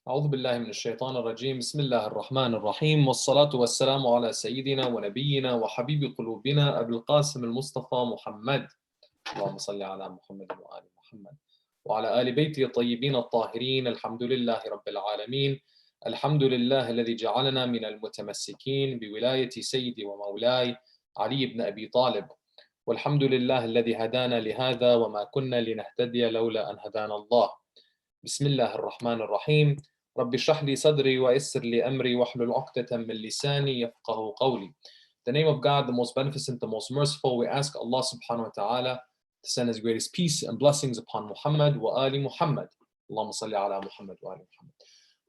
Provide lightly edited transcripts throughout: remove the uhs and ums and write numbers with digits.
أعوذ بالله من الشيطان الرجيم بسم الله الرحمن الرحيم والصلاة والسلام على سيدنا ونبينا وحبيب قلوبنا أبي القاسم المصطفى محمد اللهم صل على محمد وآل محمد وعلى آل بيته الطيبين الطاهرين الحمد لله رب العالمين الحمد لله الذي جعلنا من المتمسكين بولاية سيدي ومولاي علي بن أبي طالب والحمد لله الذي هدانا لهذا وما كنا لنهتدي لولا أن هدانا الله بسم الله الرحمن الرحيم رب اشرح لي صدري ويسر لي أمري واحلل عقدة من لساني يفقه قولي. The name of God, the most beneficent, the most merciful, we ask Allah subhanahu wa ta'ala to send His greatest peace and blessings upon Muhammad wa ali Muhammad. Allahumma salli ala Muhammad wa ali Muhammad.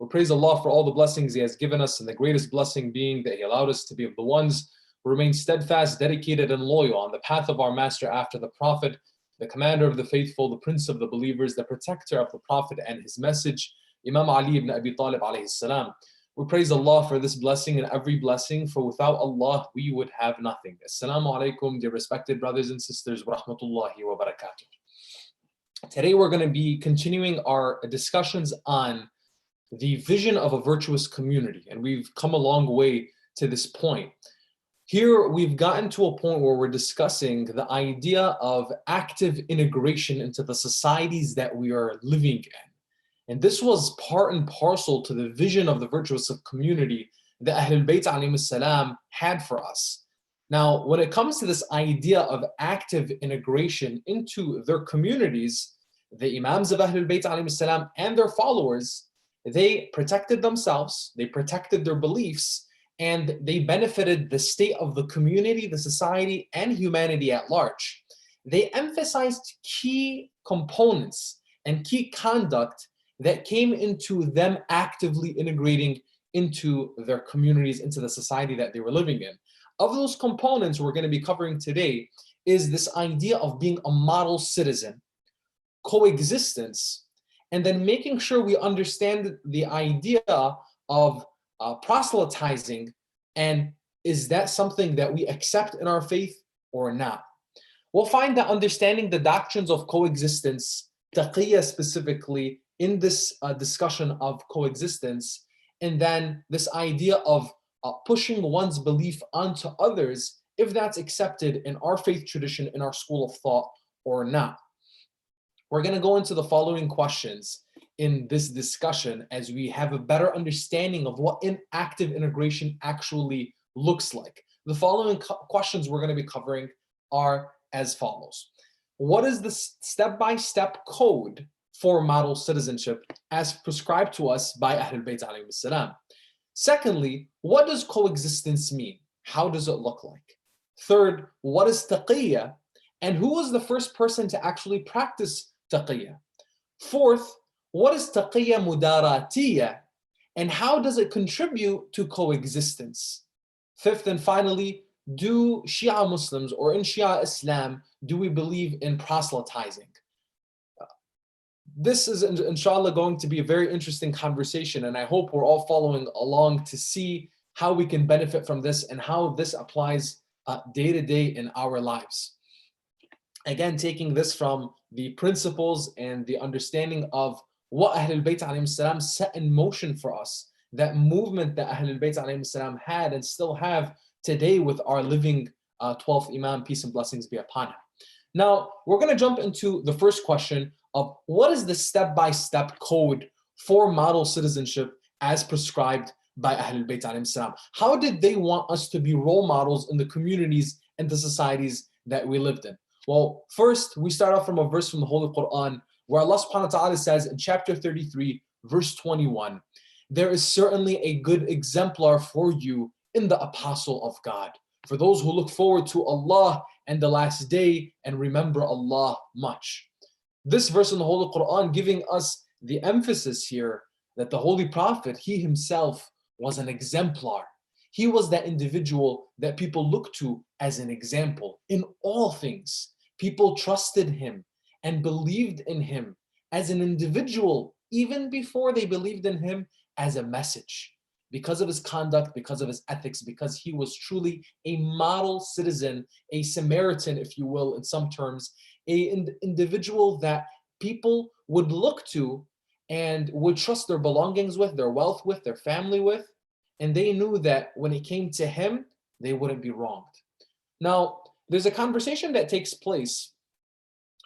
We praise Allah for all the blessings He has given us, and the greatest blessing being that He allowed us to be of the ones who remain steadfast, dedicated, and loyal on the path of our Master after the Prophet, the commander of the faithful, the prince of the believers, the protector of the Prophet and his message, Imam Ali ibn Abi Talib alayhi salam. We praise Allah for this blessing and every blessing, for without Allah we would have nothing. Assalamu alaikum, dear respected brothers and sisters, wa rahmatullahi wa barakatuh. Today we're going to be continuing our discussions on the vision of a virtuous community, and we've come a long way to this point. Here we've gotten to a point where we're discussing the idea of active integration into the societies that we are living in. And this was part and parcel to the vision of the virtuous community that Ahlul Bayt alayhim salam had for us. Now, when it comes to this idea of active integration into their communities, the Imams of Ahlul Bayt alayhim salam and their followers, they protected themselves, they protected their beliefs, and they benefited the state of the community, the society, and humanity at large. They emphasized key components and key conduct that came into them actively integrating into their communities, into the society that they were living in. Of those components we're going to be covering today is this idea of being a model citizen, coexistence, and then making sure we understand the idea of proselytizing, and is that something that we accept in our faith or not? We'll find that understanding the doctrines of coexistence, taqiyya specifically, in this discussion of coexistence, and then this idea of pushing one's belief onto others, if that's accepted in our faith tradition, in our school of thought or not. We're going to go into the following questions in this discussion as we have a better understanding of what active integration actually looks like. The following questions we're going to be covering are as follows. What is the step-by-step code for model citizenship as prescribed to us by Ahlul Bayt alayhim salam? Secondly, what does coexistence mean? How does it look like? Third, what is taqiyya? And who was the first person to actually practice taqiyya? Fourth, what is taqiyya mudaratiyya? And how does it contribute to coexistence? Fifth and finally, do Shia Muslims, or in Shia Islam, do we believe in proselytizing? This is inshallah going to be a very interesting conversation, and I hope we're all following along to see how we can benefit from this and how this applies day to day in our lives. Again, taking this from the principles and the understanding of what Ahlul Bayt alayhim salam set in motion for us, that movement that Ahlul Bayt alayhim salam had and still have today with our living 12th Imam, peace and blessings be upon him. Now, we're going to jump into the first question of what is the step-by-step code for model citizenship as prescribed by Ahlul Bayt alayhim salam. How did they want us to be role models in the communities and the societies that we lived in? Well, first, we start off from a verse from the Holy Quran where Allah subhanahu wa ta'ala says in chapter 33, verse 21, there is certainly a good exemplar for you in the apostle of God, for those who look forward to Allah and the last day and remember Allah much. This verse in the Holy Quran giving us the emphasis here that the Holy Prophet, he himself was an exemplar. He was that individual that people look to as an example in all things. People trusted him and believed in him as an individual, even before they believed in him as a message, because of his conduct, because of his ethics, because he was truly a model citizen, a Samaritan, if you will, in some terms, an individual that people would look to and would trust their belongings with, their wealth with, their family with, and they knew that when it came to him, they wouldn't be wronged. Now, there's a conversation that takes place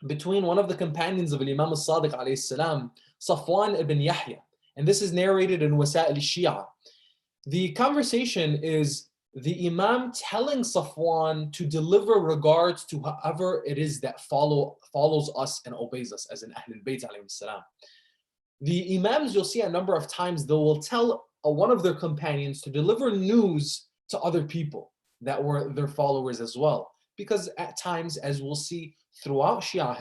between one of the companions of Imam al-Sadiq alayhi salam, Safwan ibn Yahya, and this is narrated in Wasa'il al-Shia. The conversation is the Imam telling Safwan to deliver regards to whoever it is that follows us and obeys us, as in Ahlul Bayt alayhi salam. The Imams, you'll see a number of times, they will tell one of their companions to deliver news to other people that were their followers as well. Because at times, as we'll see throughout Shia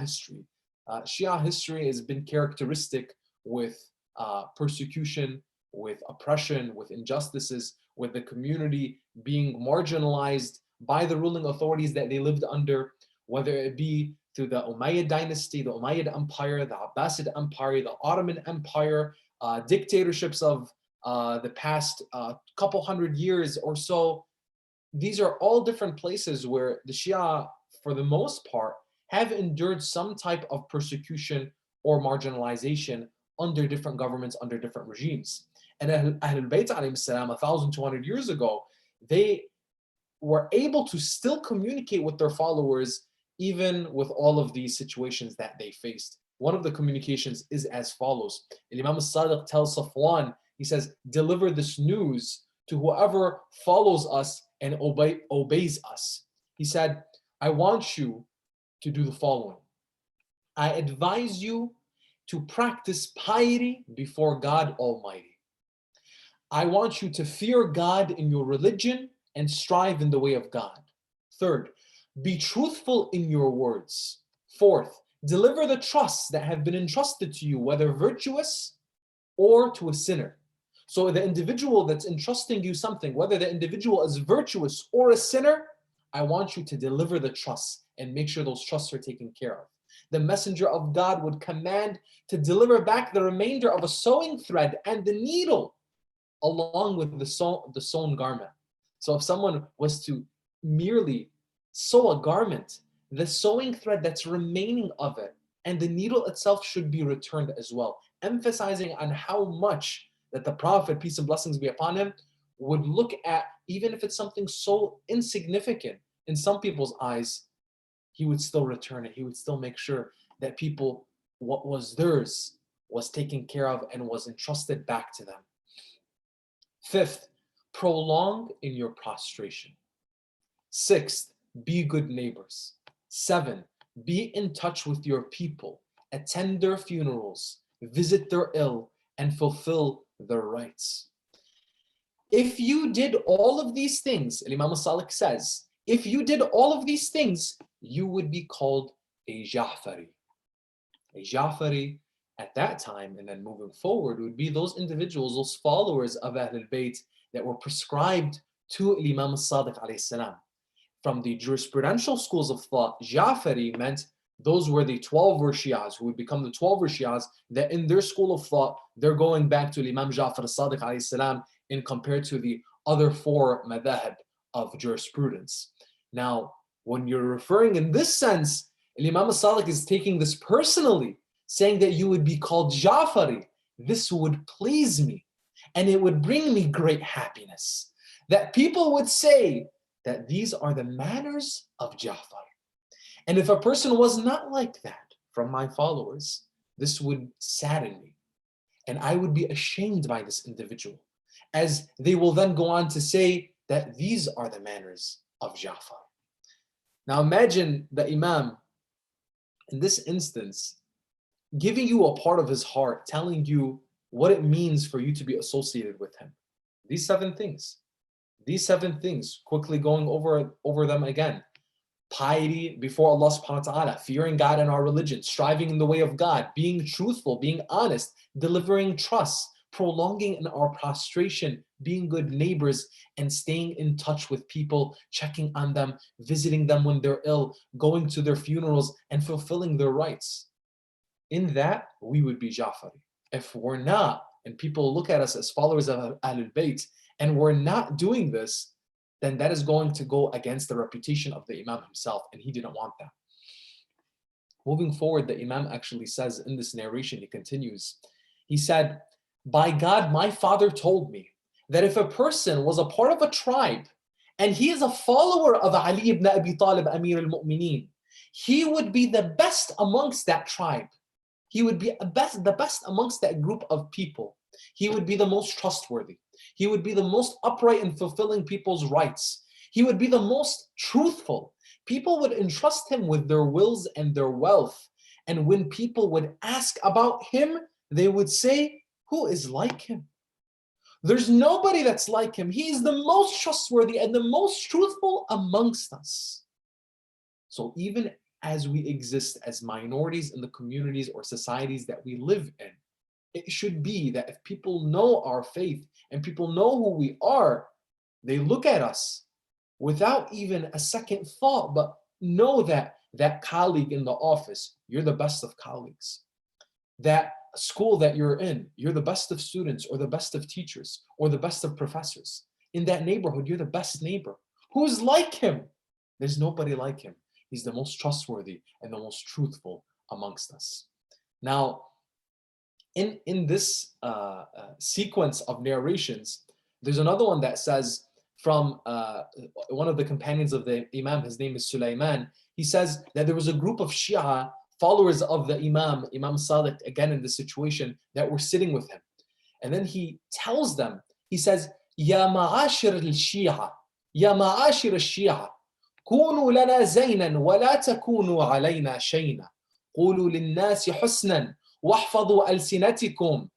history has been characteristic with persecution, with oppression, with injustices, with the community being marginalized by the ruling authorities that they lived under, whether it be through the Umayyad dynasty, the Umayyad Empire, the Abbasid Empire, the Ottoman Empire, dictatorships of the past couple hundred years or so. These are all different places where the Shia, for the most part, have endured some type of persecution or marginalization under different governments, under different regimes. And Ahlul Bayt alayhi salam, 1,200 years ago, they were able to still communicate with their followers even with all of these situations that they faced. One of the communications is as follows. Imam al-Sadiq tells Safwan, he says, deliver this news to whoever follows us and obeys us. He said, I want you to do the following. I advise you to practice piety before God Almighty. I want you to fear God in your religion and strive in the way of God. Third, be truthful in your words. Fourth, deliver the trusts that have been entrusted to you, whether virtuous or to a sinner. So the individual that's entrusting you something, whether the individual is virtuous or a sinner, I want you to deliver the trusts and make sure those trusts are taken care of. The messenger of God would command to deliver back the remainder of a sewing thread and the needle along with the sewn garment. So if someone was to merely sew a garment, the sewing thread that's remaining of it and the needle itself should be returned as well, emphasizing on how much that the Prophet, peace and blessings be upon him, would look at, even if it's something so insignificant in some people's eyes, he would still return it. He would still make sure that people, what was theirs was taken care of and was entrusted back to them. Fifth, prolong in your prostration. Sixth, be good neighbors. 7, be in touch with your people, attend their funerals, visit their ill, and fulfill their rights. If you did all of these things, Imam al-Sadiq says, if you did all of these things, you would be called a Ja'fari. A Ja'fari at that time, and then moving forward, would be those individuals, those followers of Ahlul Bayt that were prescribed to Imam al-Sadiq alayhi salam. From the jurisprudential schools of thought, Ja'fari meant those were the 12-verse Shias who would become the 12-verse Shias, that in their school of thought, they're going back to Imam Ja'far al-Sadiq alayhi salam in compared to the other 4 madhahib of jurisprudence. Now, when you're referring in this sense, Imam al-Sadiq is taking this personally, saying that you would be called Ja'fari. This would please me, and it would bring me great happiness. That people would say that these are the manners of Ja'far. And if a person was not like that from my followers, this would sadden me. And I would be ashamed by this individual, as they will then go on to say that these are the manners of Ja'far. Now imagine the Imam, in this instance, giving you a part of his heart, telling you what it means for you to be associated with him. These 7 things. These 7 things, quickly going over them again. Piety before Allah subhanahu wa ta'ala, fearing God in our religion, striving in the way of God, being truthful, being honest, delivering trust, prolonging in our prostration, being good neighbors, and staying in touch with people, checking on them, visiting them when they're ill, going to their funerals, and fulfilling their rights. In that, we would be Ja'fari. If we're not, and people look at us as followers of Ahlul Bayt, and we're not doing this, then that is going to go against the reputation of the Imam himself, and he didn't want that. Moving forward, the Imam actually says in this narration, he continues, He said, by God, my father told me that if a person was a part of a tribe and he is a follower of Ali ibn Abi Talib, Amir al-Mu'mineen, he would be the best amongst that tribe. He would be the best amongst that group of people. He would be the most trustworthy. He would be the most upright in fulfilling people's rights. He would be the most truthful. People would entrust him with their wills and their wealth. And when people would ask about him, they would say, who is like him? There's nobody that's like him. He is the most trustworthy and the most truthful amongst us. So even as we exist as minorities in the communities or societies that we live in, it should be that if people know our faith and people know who we are, they look at us without even a second thought, but know that that colleague in the office, you're the best of colleagues. That school that you're in, you're the best of students or the best of teachers or the best of professors. In that neighborhood, you're the best neighbor. Who's like him? There's nobody like him. He's the most trustworthy and the most truthful amongst us. Now, in this sequence of narrations, there's another one that says from one of the companions of the Imam, his name is Sulaiman. He says that there was a group of Shia followers of the Imam Sadiq, again in this situation, that were sitting with him. And then he tells them, he says, Ya ma'ashir al-Shia, Ya ma'ashir al-Shia, كونوا لنا زينا ولا تكونوا علينا شينا قولوا للناس حسنا واحفظوا ألسنتكم.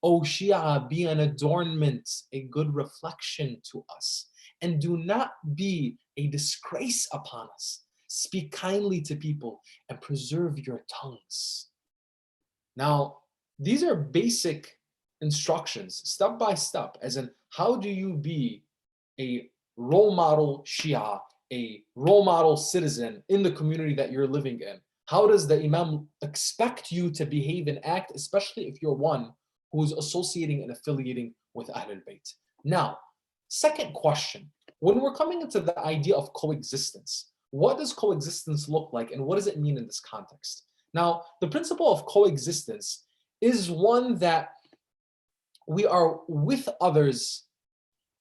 O Shia, be an adornment, a good reflection to us, and do not be a disgrace upon us. Speak kindly to people and preserve your tongues. Now, these are basic instructions, step by step, as in how do you be a role model Shia, a role model citizen in the community that you're living in? How does the Imam expect you to behave and act, especially if you're one who's associating and affiliating with Ahlul Bayt? Now, second question, when we're coming into the idea of coexistence, what does coexistence look like and what does it mean in this context? Now, the principle of coexistence is one that we are with others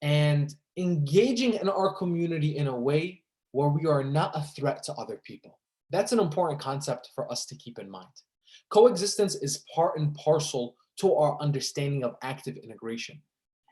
and engaging in our community in a way where we are not a threat to other people. That's an important concept for us to keep in mind. Coexistence is part and parcel to our understanding of active integration.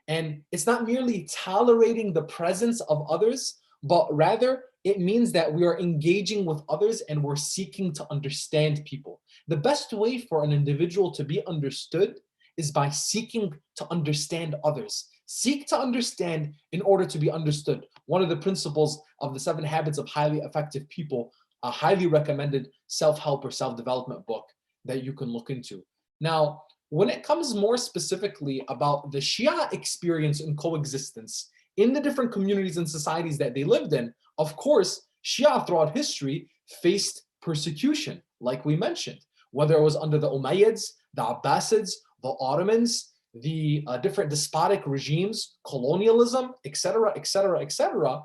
And it's not merely tolerating the presence of others, but rather it means that we are engaging with others and we're seeking to understand people. The best way for an individual to be understood is by seeking to understand others. Seek to understand in order to be understood. One of the principles of the 7 Habits of Highly Effective People, a highly recommended self-help or self-development book that you can look into. Now, when it comes more specifically about the Shia experience in coexistence in the different communities and societies that they lived in, of course, Shia throughout history faced persecution, like we mentioned, whether it was under the Umayyads, the Abbasids, the Ottomans, the different despotic regimes, colonialism, etc., etc., etc.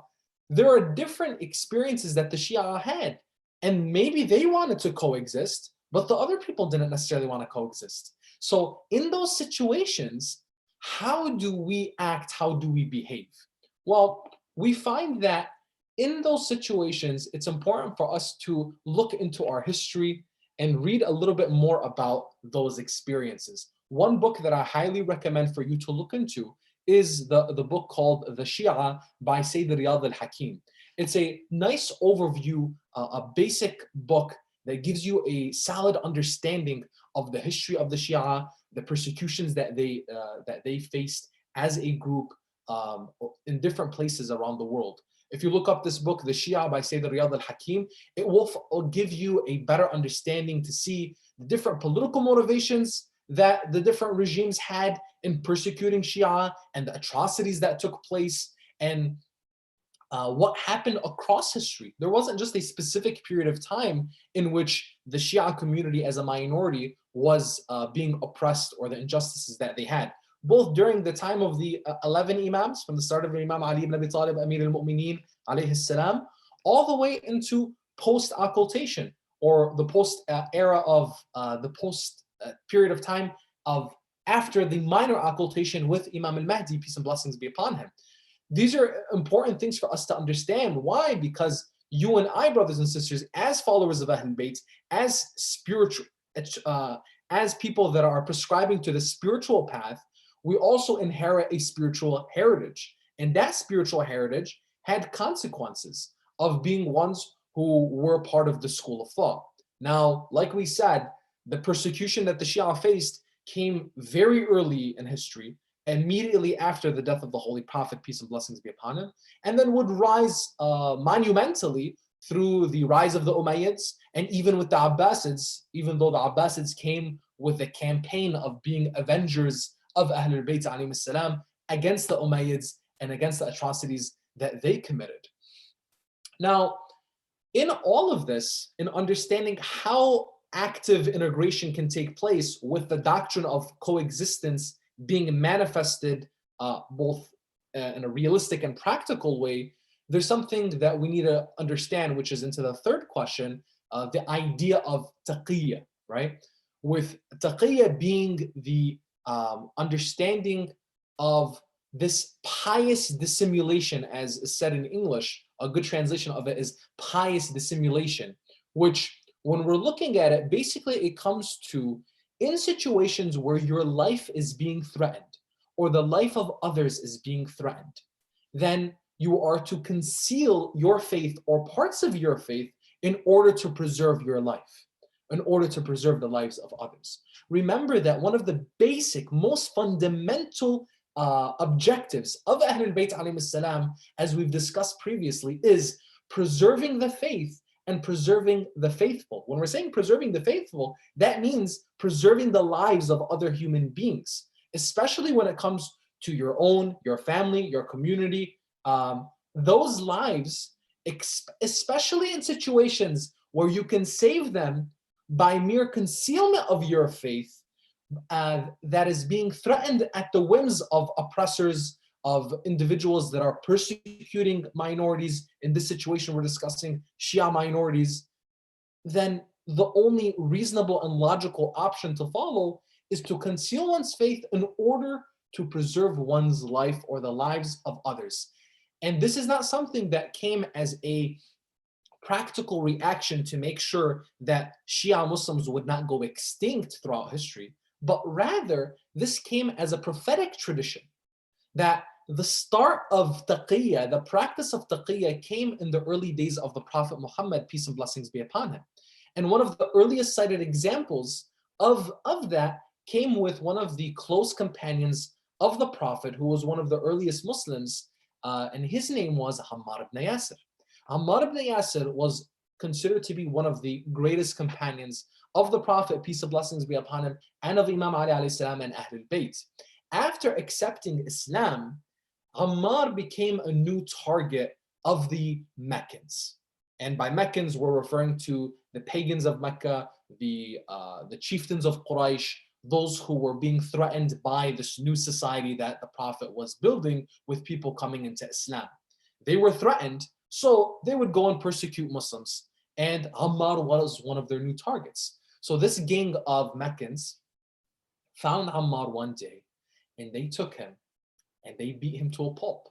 There are different experiences that the Shia had, and maybe they wanted to coexist, but the other people didn't necessarily want to coexist. So in those situations, how do we act? How do we behave? Well, we find that in those situations, it's important for us to look into our history and read a little bit more about those experiences. One book that I highly recommend for you to look into is the book called The Shia by Sayyid Riyad al-Hakim. It's a nice overview, a basic book that gives you a solid understanding of the history of the Shia, the persecutions that they faced as a group in different places around the world. If you look up this book, The Shia by Sayyid Riyad al-Hakim, it will give you a better understanding to see the different political motivations that the different regimes had in persecuting Shia and the atrocities that took place and what happened across history. There wasn't just a specific period of time in which the Shia community as a minority was being oppressed or the injustices that they had. Both during the time of the 11 Imams, from the start of Imam Ali ibn Abi Talib, Amir al-Mu'mineen, alayhi salam, all the way into post-occultation, or the post-era of the post period of time of after the minor occultation with Imam al-Mahdi, peace and blessings be upon him. These are important things for us to understand. Why? Because you and I, brothers and sisters, as followers of Ahlul Bayt, as spiritual, as people that are prescribing to the spiritual path, we also inherit a spiritual heritage. And that spiritual heritage had consequences of being ones who were part of the school of thought. Now, like we said, the persecution that the Shia faced came very early in history, immediately after the death of the Holy Prophet, peace and blessings be upon him, and then would rise monumentally through the rise of the Umayyads, and even with the Abbasids, even though the Abbasids came with a campaign of being avengers of Ahlul Bayt alayhim salam against the Umayyads and against the atrocities that they committed. Now, in all of this, in understanding how active integration can take place with the doctrine of coexistence being manifested both in a realistic and practical way, there's something that we need to understand, which is into the third question, the idea of taqiyya, right? With taqiyya being the understanding of this pious dissimulation, as is said in English. A good translation of it is pious dissimulation, which when we're looking at it, basically it comes to in situations where your life is being threatened or the life of others is being threatened, then you are to conceal your faith or parts of your faith in order to preserve your life, in order to preserve the lives of others. Remember that one of the basic, most fundamental objectives of Ahlul Bayt alayhim salam, as we've discussed previously, is preserving the faith and preserving the faithful. When we're saying preserving the faithful, that means preserving the lives of other human beings, especially when it comes to your own, your family, your community. Those lives, especially in situations where you can save them by mere concealment of your faith, that is being threatened at the whims of oppressors, of individuals that are persecuting minorities. In this situation, we're discussing Shia minorities. Then the only reasonable and logical option to follow is to conceal one's faith in order to preserve one's life or the lives of others. And this is not something that came as a practical reaction to make sure that Shia Muslims would not go extinct throughout history, but rather this came as a prophetic tradition, that the start of taqiyya, the practice of taqiyya, came in the early days of the Prophet Muhammad, peace and blessings be upon him. And one of the earliest cited examples of that came with one of the close companions of the Prophet, who was one of the earliest Muslims, and his name was Ammar ibn Yasir. Ammar ibn Yasir was considered to be one of the greatest companions of the Prophet, peace and blessings be upon him, and of Imam Ali alayhi salam and Ahlul Bayt. After accepting Islam, Ammar became a new target of the Meccans. And by Meccans, we're referring to the pagans of Mecca, the chieftains of Quraysh, those who were being threatened by this new society that the Prophet was building with people coming into Islam. They were threatened, so they would go and persecute Muslims. And Ammar was one of their new targets. So this gang of Meccans found Ammar one day, and they took him and they beat him to a pulp.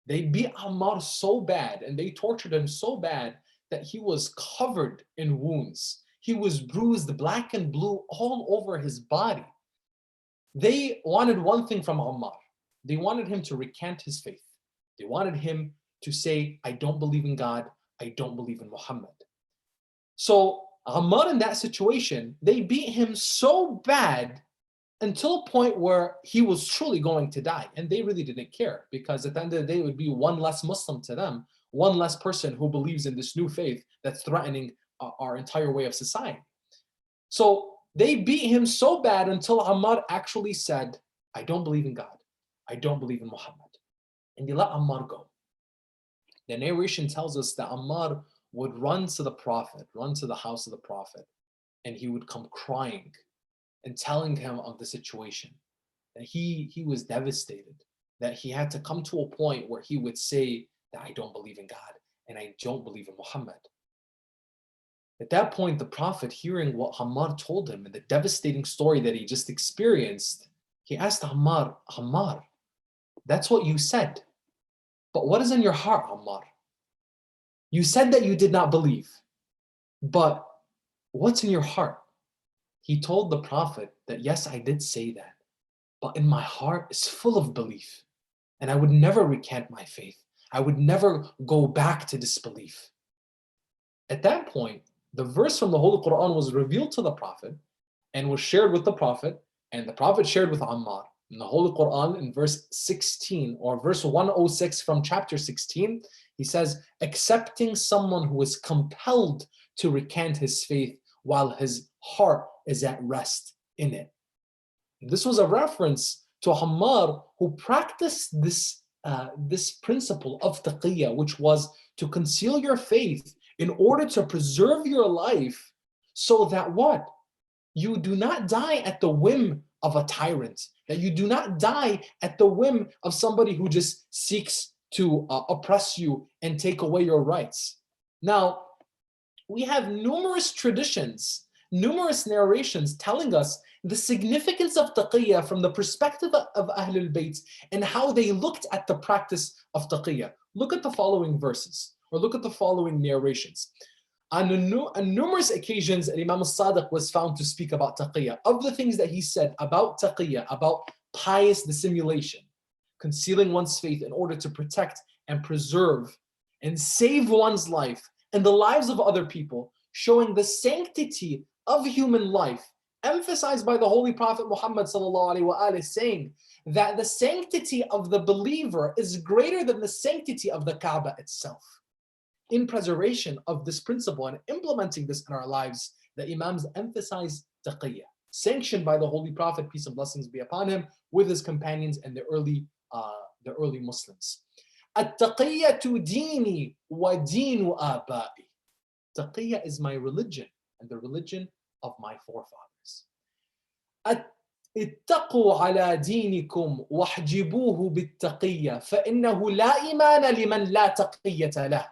They beat Ammar so bad and they tortured him so bad that he was covered in wounds. He was bruised black and blue all over his body. They wanted one thing from Ammar. They wanted him to recant his faith. They wanted him to say, I don't believe in God, I don't believe in Muhammad. So Ammar, in that situation, they beat him so bad until a point where he was truly going to die. And they really didn't care, because at the end of the day, it would be one less Muslim to them, one less person who believes in this new faith that's threatening our entire way of society. So they beat him so bad until Ammar actually said, I don't believe in God, I don't believe in Muhammad. And they let Ammar go. The narration tells us that Ammar would run to the Prophet, run to the house of the Prophet, and he would come crying and telling him of the situation, that he was devastated, that he had to come to a point where he would say that I don't believe in God and I don't believe in Muhammad. At that point, the Prophet, hearing what Ammar told him and the devastating story that he just experienced, He asked Ammar, Ammar, that's what you said. But what is in your heart, Ammar? You said that you did not believe. But what's in your heart? He told the Prophet that, yes, I did say that. But in my heart is full of belief. And I would never recant my faith. I would never go back to disbelief. At that point, the verse from the Holy Quran was revealed to the Prophet and was shared with the Prophet, and the Prophet shared with Ammar. In the Holy Quran, in verse 16 or verse 106 from chapter 16, he says, accepting someone who is compelled to recant his faith while his heart is at rest in it. This was a reference to Ammar, who practiced this principle of taqiyya, which was to conceal your faith in order to preserve your life, so that what? You do not die at the whim of a tyrant, that you do not die at the whim of somebody who just seeks to oppress you and take away your rights. Now, we have numerous traditions, numerous narrations telling us the significance of taqiyya from the perspective of Ahlul Bayt and how they looked at the practice of taqiyya. Look at the following verses, or look at the following narrations. On numerous occasions, Imam al-Sadiq was found to speak about taqiyya. Of the things that he said about taqiyya, about pious dissimulation, concealing one's faith in order to protect and preserve and save one's life and the lives of other people, showing the sanctity of human life, emphasized by the Holy Prophet Muhammad saying that the sanctity of the believer is greater than the sanctity of the Kaaba itself. In preservation of this principle and implementing this in our lives, the Imams emphasize taqiyya, sanctioned by the Holy Prophet, peace and blessings be upon him, with his companions and the early Muslims. At-taqiyyatu dini wa dinu abai. Taqiyya is my religion and the religion of my forefathers. اتقوا على دينكم واحجبوه بالتقية فإنه لا إيمان لمن لا تقية له.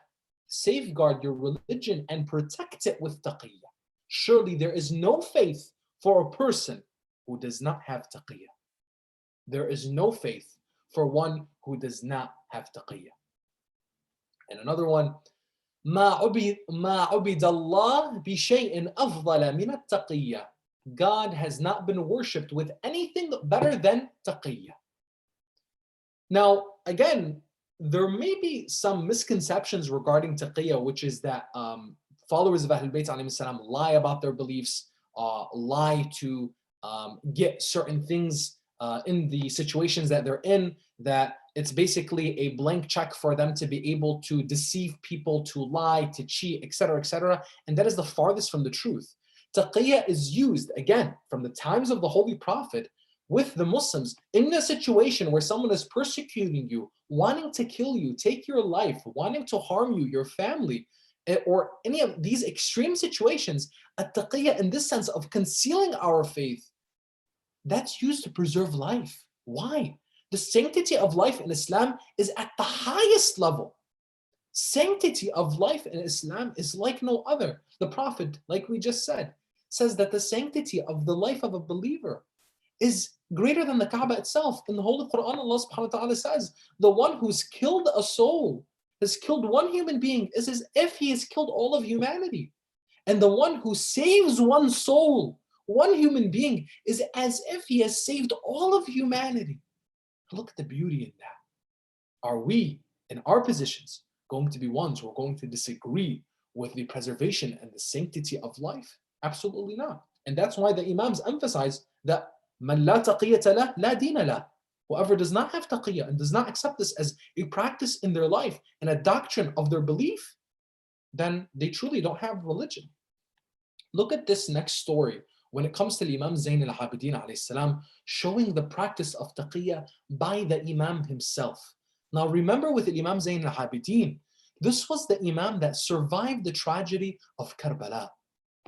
Safeguard your religion and protect it with taqiyya. Surely there is no faith for a person who does not have taqiyya. There is no faith for one who does not have taqiyya. And another one, ما عبد الله بشيء أفضل من التقية. God has not been worshipped with anything better than taqiyya. Now, again, there may be some misconceptions regarding taqiyya, which is that followers of Ahlul Bayt alayhi salam lie about their beliefs, lie to get certain things in the situations that they're in, that it's basically a blank check for them to be able to deceive people, to lie, to cheat, etc., etc. And that is the farthest from the truth. Taqiyya is used, again, from the times of the Holy Prophet with the Muslims in a situation where someone is persecuting you, wanting to kill you, take your life, wanting to harm you, your family, or any of these extreme situations. At-taqiyya, in this sense of concealing our faith, that's used to preserve life. Why? The sanctity of life in Islam is at the highest level. Sanctity of life in Islam is like no other. The Prophet, like we just said, says that the sanctity of the life of a believer is greater than the Kaaba itself. In the Holy Quran, Allah subhanahu wa ta'ala says, the one who's killed a soul, has killed one human being, is as if he has killed all of humanity. And the one who saves one soul, one human being, is as if he has saved all of humanity. Look at the beauty in that. Are we, in our positions, going to be ones who are going to disagree with the preservation and the sanctity of life? Absolutely not. And that's why the Imams emphasize that man la taqiyata lah, la dina lah. Whoever does not have taqiyya and does not accept this as a practice in their life and a doctrine of their belief, then they truly don't have religion. Look at this next story when it comes to Imam Zayn al-Abidin alayhi salam, showing the practice of taqiyya by the Imam himself. Now remember, with Imam Zayn al-Abidin, this was the Imam that survived the tragedy of Karbala.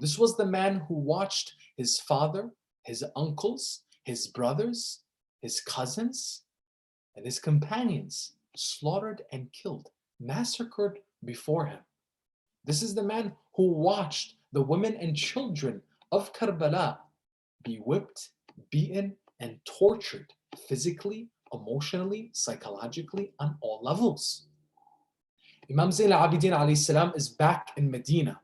This was the man who watched his father, his uncles, his brothers, his cousins, and his companions slaughtered and killed, massacred before him. This is the man who watched the women and children of Karbala be whipped, beaten, and tortured physically, emotionally, psychologically, on all levels. Imam Zayn al-Abidin alayhi salam is back in Medina.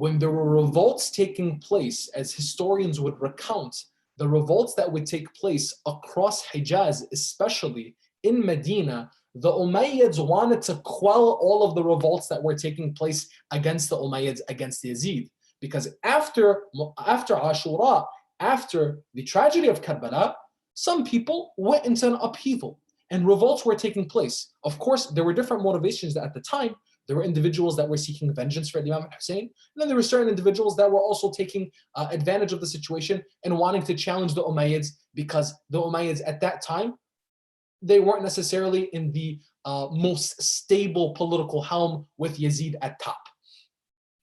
When there were revolts taking place, as historians would recount, the revolts that would take place across Hijaz, especially in Medina, the Umayyads wanted to quell all of the revolts that were taking place against the Umayyads, against Yazid. Because after Ashura, after the tragedy of Karbala, some people went into an upheaval and revolts were taking place. Of course, there were different motivations at the time. There were individuals that were seeking vengeance for Imam Hussein, and then there were certain individuals that were also taking advantage of the situation and wanting to challenge the Umayyads, because the Umayyads at that time, they weren't necessarily in the most stable political helm with Yazid at top.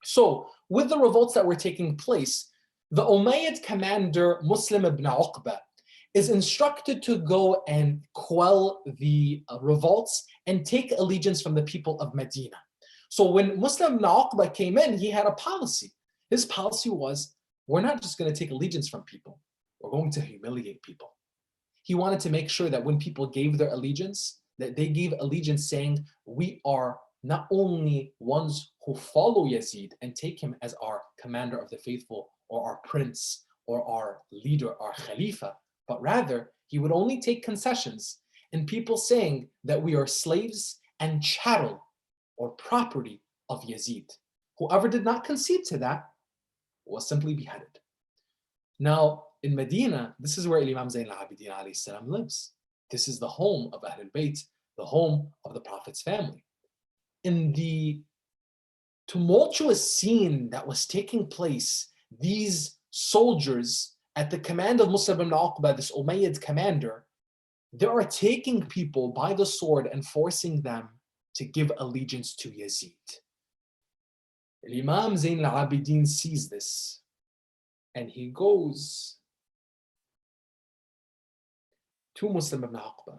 So with the revolts that were taking place, the Umayyad commander Muslim ibn Uqba is instructed to go and quell the revolts and take allegiance from the people of Medina. So when Muslim ibn Uqba came in, he had a policy. His policy was, we're not just going to take allegiance from people, we're going to humiliate people. He wanted to make sure that when people gave their allegiance, that they gave allegiance saying, we are not only ones who follow Yazid and take him as our commander of the faithful or our prince or our leader, our khalifa, but rather he would only take concessions in people saying that we are slaves and chattel or property of Yazid. Whoever did not concede to that was simply beheaded. Now, in Medina, this is where Imam Zayn al-Abidin alayhi salam lives. This is the home of Ahlul Bayt, the home of the Prophet's family. In the tumultuous scene that was taking place, these soldiers at the command of Muslim ibn Uqba, this Umayyad commander, they are taking people by the sword and forcing them to give allegiance to Yazid. Imam Zayn al-Abidin sees this and he goes to Muslim ibn Uqba.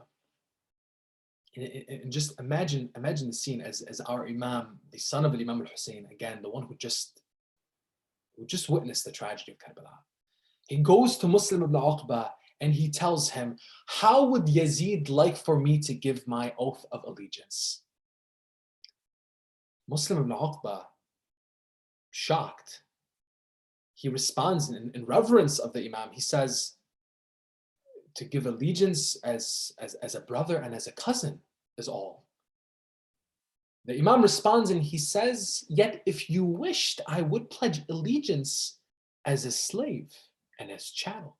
And just imagine the scene as our Imam, the son of Imam al-Hussein, again, the one who just witnessed the tragedy of Karbala. He goes to Muslim ibn Uqba and he tells him, how would Yazid like for me to give my oath of allegiance? Muslim ibn Uqba, shocked, he responds in reverence of the Imam. He says, to give allegiance as a brother and as a cousin is all. The Imam responds and he says, yet if you wished, I would pledge allegiance as a slave and as chattel.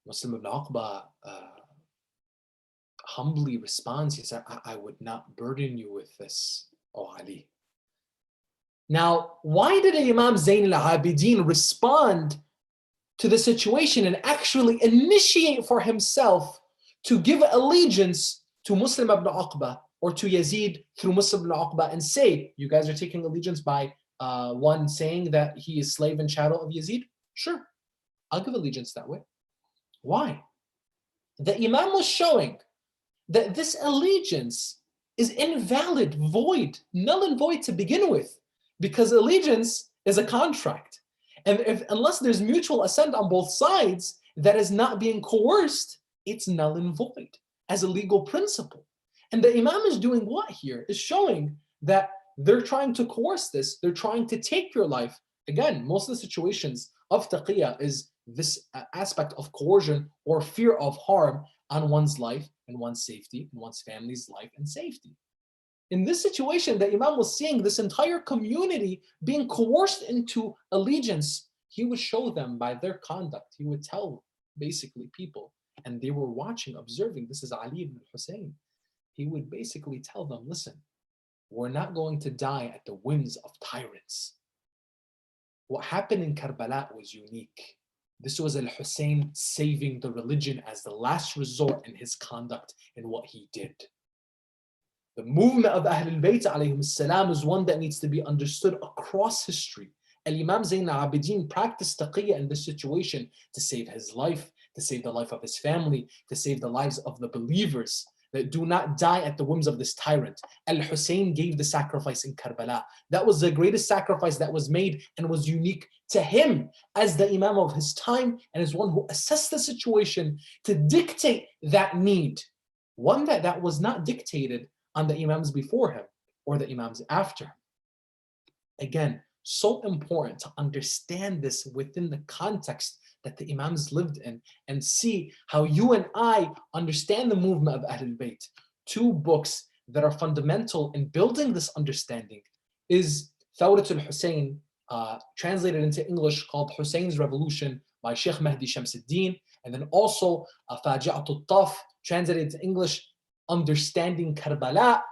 Muslim ibn Uqba humbly responds, he said, I would not burden you with this, O Ali. Now, why did Imam Zayn al-Abidin respond to the situation and actually initiate for himself to give allegiance to Muslim ibn Uqba or to Yazid through Muslim ibn Uqba and say, you guys are taking allegiance by one saying that he is slave and chattel of Yazid? Sure, I'll give allegiance that way. Why? The Imam was showing that this allegiance is invalid, void, null and void to begin with, because allegiance is a contract. And unless there's mutual assent on both sides that is not being coerced, it's null and void as a legal principle. And the Imam is doing what here? Is showing that they're trying to coerce this, they're trying to take your life. Again, most of the situations of taqiyya is this aspect of coercion or fear of harm on one's life and one's safety, and one's family's life and safety. In this situation, the Imam was seeing this entire community being coerced into allegiance. He would show them by their conduct. He would tell basically people, and they were watching, observing, this is Ali ibn Hussein. He would basically tell them, listen, we're not going to die at the whims of tyrants. What happened in Karbala was unique. This was Al-Hussein saving the religion as the last resort in his conduct and what he did. The movement of Ahlul Bayt alayhim salam is one that needs to be understood across history. Al-Imam Zayn al-Abidin practiced taqiyya in this situation to save his life, to save the life of his family, to save the lives of the believers. that do not die at the whims of this tyrant. Al-Hussein gave the sacrifice in Karbala. That was the greatest sacrifice that was made and was unique to him as the Imam of his time and as one who assessed the situation to dictate that need. One that was not dictated on the Imams before him or the Imams after him. Again, so important to understand this within the context that the Imams lived in and see how you and I understand the movement of Ahlul Bayt. Two books that are fundamental in building this understanding is Thawrat al-Hussein, translated into English, called Hussein's Revolution by Sheikh Mahdi Shamsuddin, and then also Faji'at al-Taf, translated into English, Understanding Karbala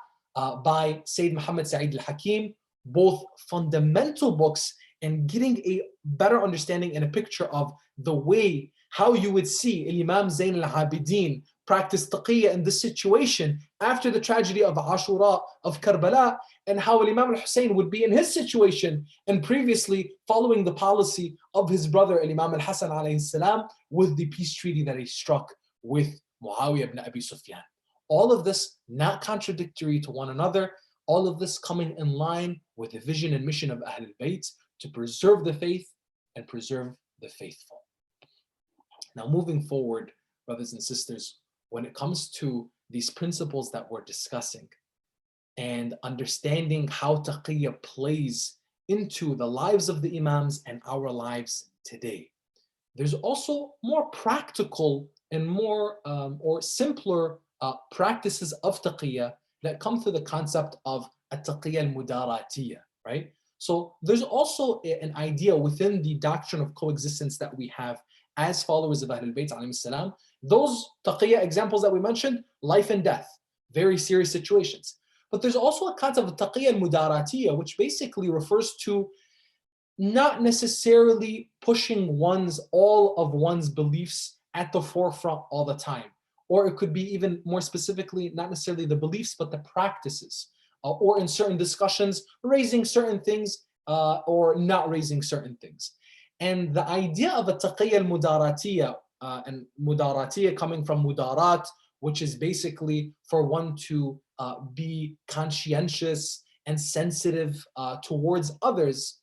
by Sayyid Muhammad Sa'id al-Hakim. Both fundamental books and getting a better understanding and a picture of the way how you would see Imam Zayn al-Abidin practice taqiyya in this situation after the tragedy of Ashura of Karbala, and how Imam al-Hussein would be in his situation and previously following the policy of his brother Imam al-Hasan alayhi salam with the peace treaty that he struck with Muawiyah ibn Abi Sufyan. All of this not contradictory to one another, all of this coming in line with the vision and mission of Ahlul Bayt to preserve the faith and preserve the faithful. Now, moving forward, brothers and sisters, when it comes to these principles that we're discussing and understanding how taqiyya plays into the lives of the Imams and our lives today, there's also more practical and more or simpler practices of taqiyya that come to the concept of at-taqiyya al-mudaratiyya, right? So there's also an idea within the doctrine of coexistence that we have as followers of Ahlul Bayt alayhim salam. Those taqiyya examples that we mentioned, life and death, very serious situations. But there's also a concept of taqiyya al-mudaratiyya, which basically refers to not necessarily pushing all of one's beliefs at the forefront all the time. Or it could be even more specifically, not necessarily the beliefs, but the practices. Or in certain discussions, raising certain things or not raising certain things. And the idea of a taqiyya al-mudaratiyya, and mudaratiyya coming from mudarat, which is basically for one to be conscientious and sensitive towards others,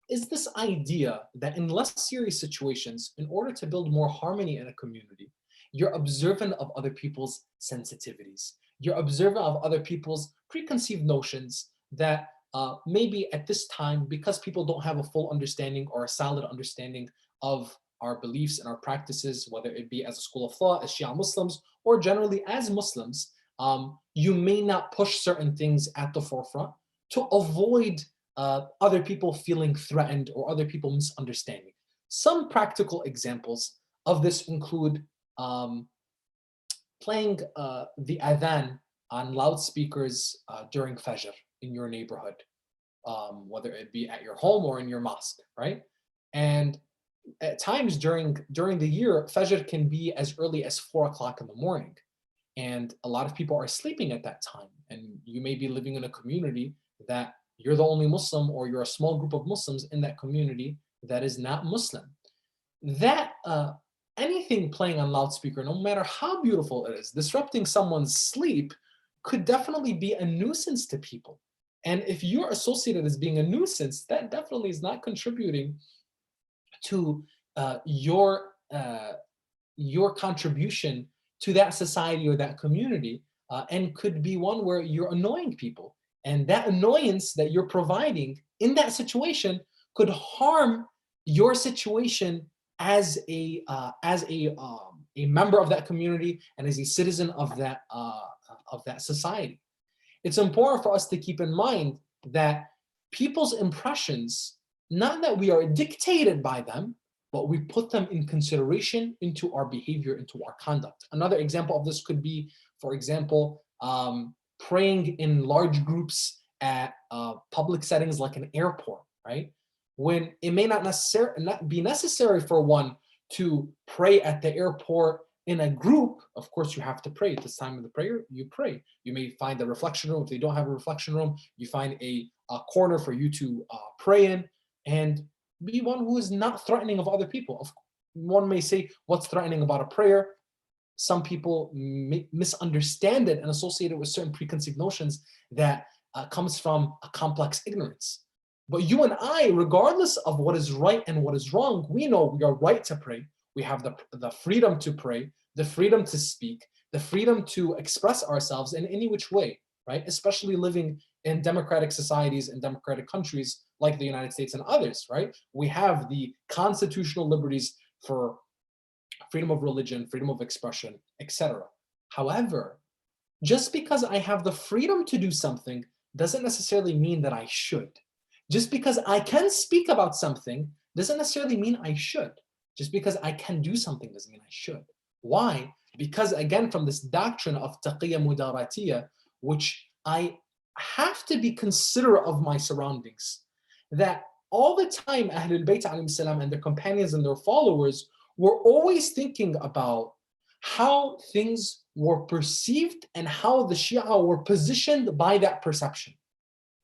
is this idea that in less serious situations, in order to build more harmony in a community, you're observant of other people's sensitivities. You're observant of other people's preconceived notions that maybe at this time, because people don't have a full understanding or a solid understanding of our beliefs and our practices, whether it be as a school of thought, as Shia Muslims, or generally as Muslims, you may not push certain things at the forefront to avoid other people feeling threatened or other people misunderstanding. Some practical examples of this include playing the adhan on loudspeakers during Fajr in your neighborhood, whether it be at your home or in your mosque, right? And at times during the year, Fajr can be as early as 4 o'clock in the morning. And a lot of people are sleeping at that time. And you may be living in a community that you're the only Muslim, or you're a small group of Muslims in that community that is not Muslim. That anything playing on loudspeaker, no matter how beautiful it is, disrupting someone's sleep could definitely be a nuisance to people. And if you're associated as being a nuisance, that definitely is not contributing to your contribution to that society or that community, and could be one where you're annoying people. And that annoyance that you're providing in that situation could harm your situation as a member of that community and as a citizen of that society. It's important for us to keep in mind that people's impressions, not that we are dictated by them, but we put them in consideration into our behavior, into our conduct. Another example of this could be, for example, praying in large groups at public settings like an airport, right? When it may not be necessary for one to pray at the airport in a group. Of course, you have to pray. At this time of the prayer, you pray. You may find a reflection room. If they don't have a reflection room, you find a corner for you to pray in, and be one who is not threatening of other people. One may say, what's threatening about a prayer? some people misunderstand it and associate it with certain preconceived notions that comes from a complex ignorance. But you and I, regardless of what is right and what is wrong, we know we are right to pray. We have the freedom to pray, the freedom to speak, the freedom to express ourselves in any which way, right? Especially living in democratic societies and democratic countries like the United States and others, right? We have the constitutional liberties for freedom of religion, freedom of expression, etc. However, just because I have the freedom to do something doesn't necessarily mean that I should. Just because I can speak about something doesn't necessarily mean I should. Just because I can do something doesn't mean I should. Why? Because again, from this doctrine of taqiyya mudaratiyya, which I have to be considerate of my surroundings, that all the time Ahlul Bayt alayhim salam and their companions and their followers were always thinking about how things were perceived and how the Shia were positioned by that perception.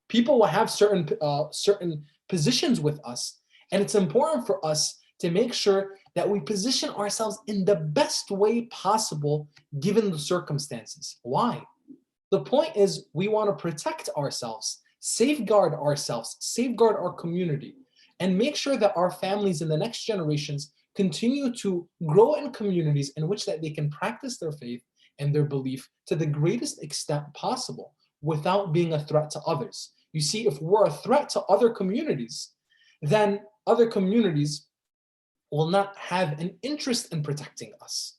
People will have certain positions with us, and it's important for us to make sure that we position ourselves in the best way possible given the circumstances. Why? The point is we want to protect ourselves, safeguard our community, and make sure that our families in the next generations continue to grow in communities in which that they can practice their faith and their belief to the greatest extent possible without being a threat to others. You see, if we're a threat to other communities, then other communities will not have an interest in protecting us.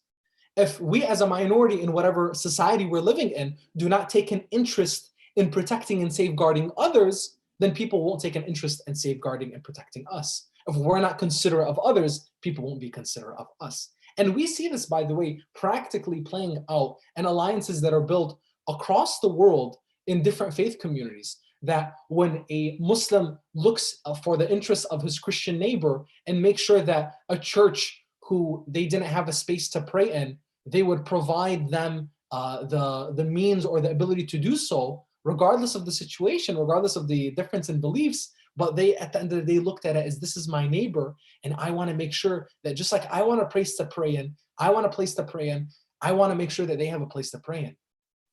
If we as a minority in whatever society we're living in do not take an interest in protecting and safeguarding others, then people won't take an interest in safeguarding and protecting us. If we're not considerate of others, people won't be considerate of us. And we see this, by the way, practically playing out in alliances that are built across the world in different faith communities, that when a Muslim looks for the interests of his Christian neighbor and make sure that a church who they didn't have a space to pray in, they would provide them the means or the ability to do so, regardless of the situation, regardless of the difference in beliefs. But they, at the end of the day, looked at it as, this is my neighbor, and I want to make sure that just like I want a place to pray in, I want a place to pray in, I want to make sure that they have a place to pray in.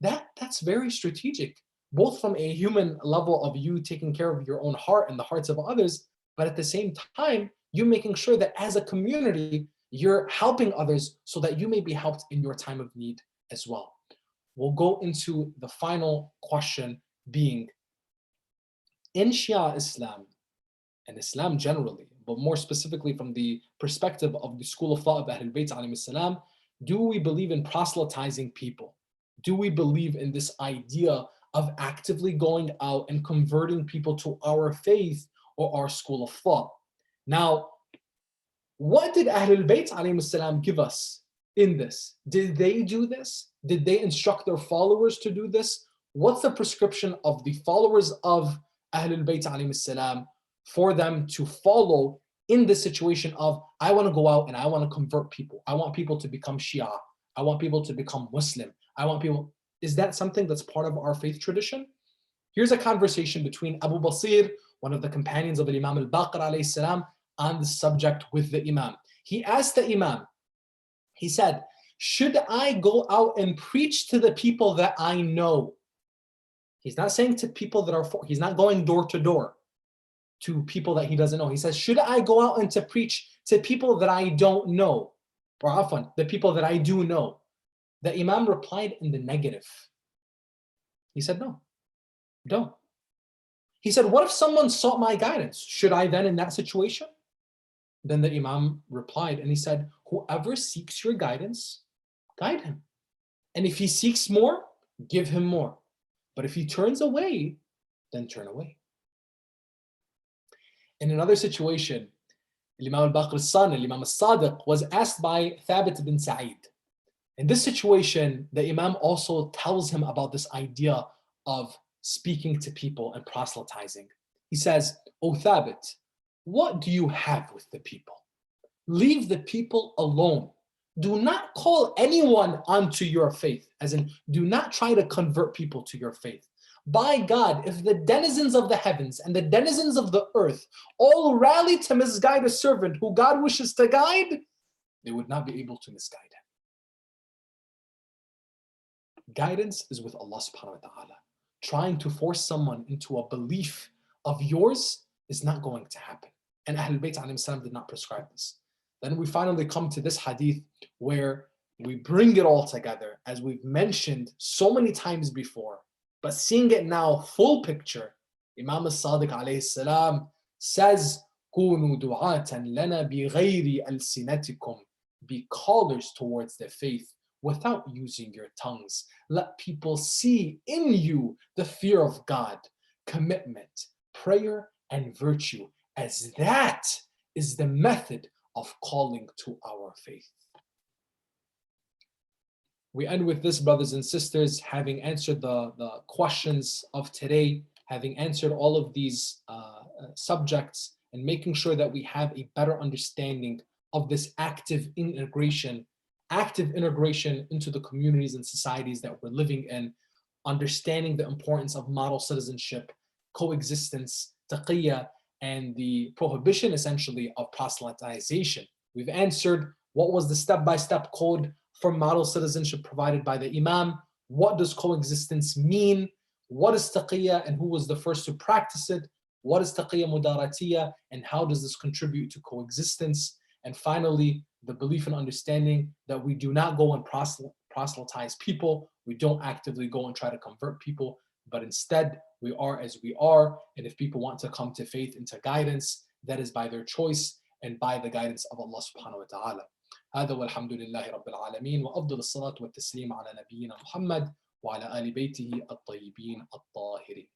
That's very strategic, both from a human level of you taking care of your own heart and the hearts of others, but at the same time, you making sure that as a community, you're helping others so that you may be helped in your time of need as well. We'll go into the final question being, in Shia Islam, and Islam generally, but more specifically from the perspective of the school of thought of Ahlul Bayt alayhim salam, do we believe in proselytizing people? Do we believe in this idea of actively going out and converting people to our faith or our school of thought? Now, what did Ahlul Bayt alayhim salam give us in this? Did they do this? Did they instruct their followers to do this? What's the prescription of the followers of Ahlul Bayt alayhim salam for them to follow in this situation of, I want to go out and I want to convert people. I want people to become Shia. I want people to become Muslim. I want people. Is that something that's part of our faith tradition? Here's a conversation between Abu Basir, one of the companions of Imam al-Baqir alayhi salam, on the subject with the Imam. He asked the Imam, he said, should I go out and preach to the people that I know? He's not saying to people that are, he's not going door to door to people that he doesn't know. He says, should I go out and to preach to people that I don't know? Or often, the people that I do know. The Imam replied in the negative. He said, no, don't. He said, what if someone sought my guidance? Should I then in that situation? Then the Imam replied and he said, whoever seeks your guidance, guide him. And if he seeks more, give him more. But if he turns away, then turn away. In another situation, Imam al-Baqir's son, Imam al-Sadiq, was asked by Thabit bin Sa'id. In this situation, the Imam also tells him about this idea of speaking to people and proselytizing. He says, O Thabit, what do you have with the people? Leave the people alone. Do not call anyone onto your faith, as in, do not try to convert people to your faith. By God, if the denizens of the heavens and the denizens of the earth all rally to misguide a servant who God wishes to guide, they would not be able to misguide him. Guidance is with Allah subhanahu wa ta'ala. Trying to force someone into a belief of yours is not going to happen. And Ahlul Bayt alayhim salam did not prescribe this. Then we finally come to this hadith where we bring it all together, as we've mentioned so many times before, but seeing it now full picture. Imam as-Sadiq alayhi salam says, كونوا دعاة لنا بغير ألسنتكم. Be callers towards the faith without using your tongues. Let people see in you the fear of God, commitment, prayer, and virtue, as that is the method of calling to our faith. We end with this, brothers and sisters, having answered the questions of today, having answered all of these subjects, and making sure that we have a better understanding of this active integration into the communities and societies that we're living in, understanding the importance of model citizenship, coexistence, taqiyya, and the prohibition essentially of proselytization. We've answered what was the step-by-step code for model citizenship provided by the Imam. What does coexistence mean? What is taqiyya and who was the first to practice it? What is taqiyya mudaratiyya and how does this contribute to coexistence? And finally, the belief and understanding that we do not go and proselytize people. We don't actively go and try to convert people, but instead we are as we are. And if people want to come to faith and to guidance, that is by their choice and by the guidance of Allah subhanahu wa ta'ala. هذا والحمد لله رب العالمين وأفضل الصلاة والتسليم على نبينا محمد وعلى آل بيته الطيبين الطاهرين.